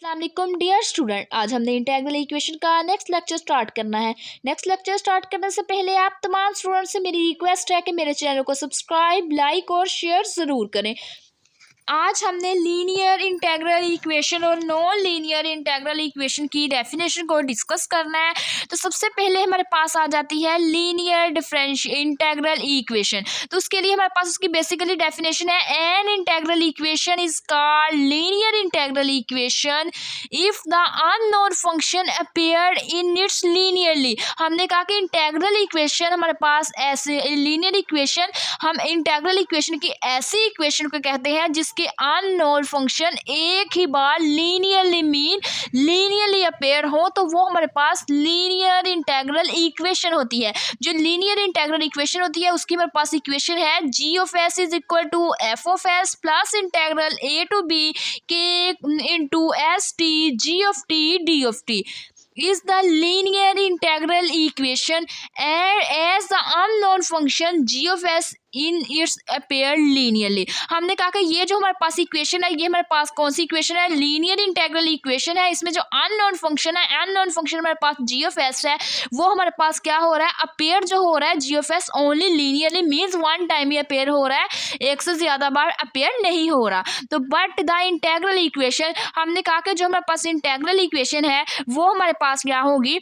अस्सलाम dear student, आज हमने इंटीग्रल इक्वेशन का नेक्स्ट लेक्चर स्टार्ट करना है। नेक्स्ट लेक्चर स्टार्ट करने से पहले आप तमाम स्टूडेंट से मेरी रिक्वेस्ट है कि मेरे चैनल को सब्सक्राइब, लाइक और शेयर ज़रूर करें। आज हमने लीनियर इंटीग्रल इक्वेशन और नॉन लीनियर इंटीग्रल इक्वेशन की डेफिनेशन को डिस्कस करना है। तो सबसे पहले हमारे पास आ जाती है लीनियर डिफरेंशियल इंटीग्रल इक्वेशन। तो उसके लिए हमारे पास उसकी बेसिकली डेफिनेशन है, an integral equation is called linear integral equation if the unknown function appeared in its linearly. हमने कहा कि इंटीग्रल इक्वेशन हमारे पास ऐसे लीनियर इक्वेशन, हम इंटीग्रल इक्वेशन की ऐसी इक्वेशन को कहते हैं जिस के अननोन फंक्शन एक ही बार लीनियरली अपेयर हो, तो वो हमारे पास लीनियर इंटीग्रल इक्वेशन होती है। जो लीनियर इंटीग्रल इक्वेशन होती है उसकी हमारे पास इक्वेशन है G of S is equal to F of S plus integral A to B K into S T G of T D of T is the linear integral equation and as the unknown function g of s in its appeared linearly। हमने कहा कि ये जो हमारे पास equation है, ये हमारे पास कौन सी इक्वेशन है? लीनियर इंटीग्रल इक्वेशन है। इसमें जो अननोन फंक्शन है, अननोन फंक्शन हमारे पास जी ऑफ एस है, वो हमारे पास क्या हो रहा है? अपेयर जो हो रहा है G of S only linearly, means one time ही अपेयर हो रहा है, एक से ज़्यादा बार अपेयर नहीं हो रहा। तो बट द इंटीग्रल इक्वेशन, हमने कहा कि जो हमारे पास इंटीग्रल इक्वेशन है वो हमारे पास क्या होगी?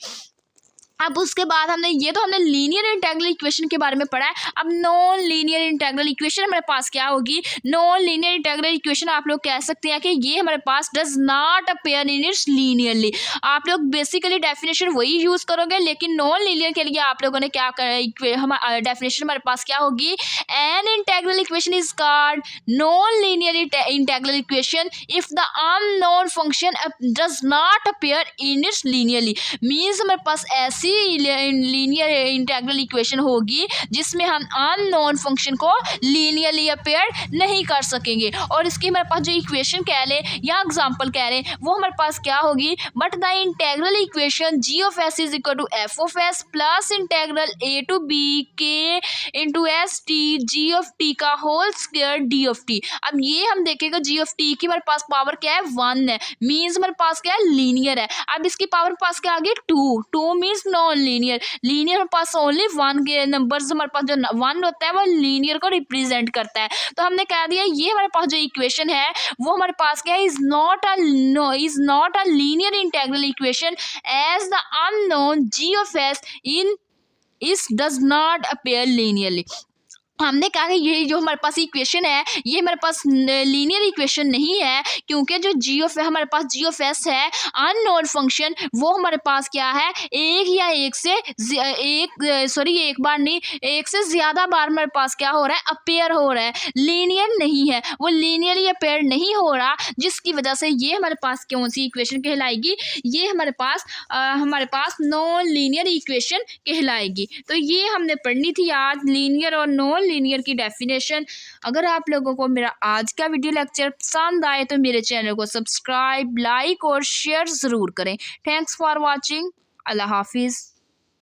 अब उसके बाद हमने लीनियर इंटीग्रल इक्वेशन के बारे में पढ़ा है। अब नॉन लीनियर इंटीग्रल इक्वेशन हमारे पास क्या होगी? नॉन लीनियर इंटीग्रल इक्वेशन आप लोग कह सकते हैं कि ये हमारे पास does not appear in its linearly. आप लोग बेसिकली डेफिनेशन वही यूज़ करोगे, लेकिन नॉन लीनियर के लिए आप लोगों ने क्या डेफिनेशन हमारे पास क्या होगी? An integral equation is called non linear integral equation if the unknown function does not appear in its linearly. Means हमारे पास ऐसी लीनियर इंटीग्रल इक्वेशन होगी जिसमें हम अननोन फंक्शन को लीनियरली अपेयर नहीं कर सकेंगे। और इसकी हमारे पास जो इक्वेशन कह लें या एग्जांपल कह लें वो हमारे पास क्या होगी? But the integral equation G of S is equal to F of S plus integral A to B K into S T G of T का whole square D of T. अब ये हम देखेंगे जी ऑफ टी की हमारे पास power क्या है? 1 है, मीन्स हमारे पास क्या है? लीनियर है। अब इसकी पावर पास क्या आ गई? 2 मीन्स नॉन लीनियर। लीनियर हमारे पास ओनली 1 के नंबर्स, हमारे पास जो 1 होता है वो लीनियर को रिप्रेजेंट करता है। तो हमने कह दिया ये हमारे पास जो इक्वेशन है वो हमारे पास क्या है? Is not a linear integral equation as the unknown G of S in इस डज नॉट अपेयर लीनियरली। हमने कहा कि ये जो हमारे पास इक्वेशन है ये हमारे पास लीनियर इक्वेशन नहीं है, क्योंकि जो हमारे पास जी ऑफ एस है अननोन फंक्शन, वो हमारे पास क्या है? एक बार नहीं, एक से ज़्यादा बार हमारे पास क्या हो रहा है? अपेयर हो रहा है, लीनियर नहीं है, वो लीनियरली अपेयर नहीं हो रहा, जिसकी वजह से ये हमारे पास कौन सी इक्वेशन कहलाएगी? ये हमारे पास नॉन लीनियर इक्वेशन कहलाएगी। तो ये हमने पढ़नी थी आज लीनियर और नॉन लीनियर की डेफिनेशन। अगर आप लोगों को मेरा आज का वीडियो लेक्चर पसंद आए तो मेरे चैनल को सब्सक्राइब, लाइक और शेयर ज़रूर करें। Thanks for watching. अल्लाह हाफिज़।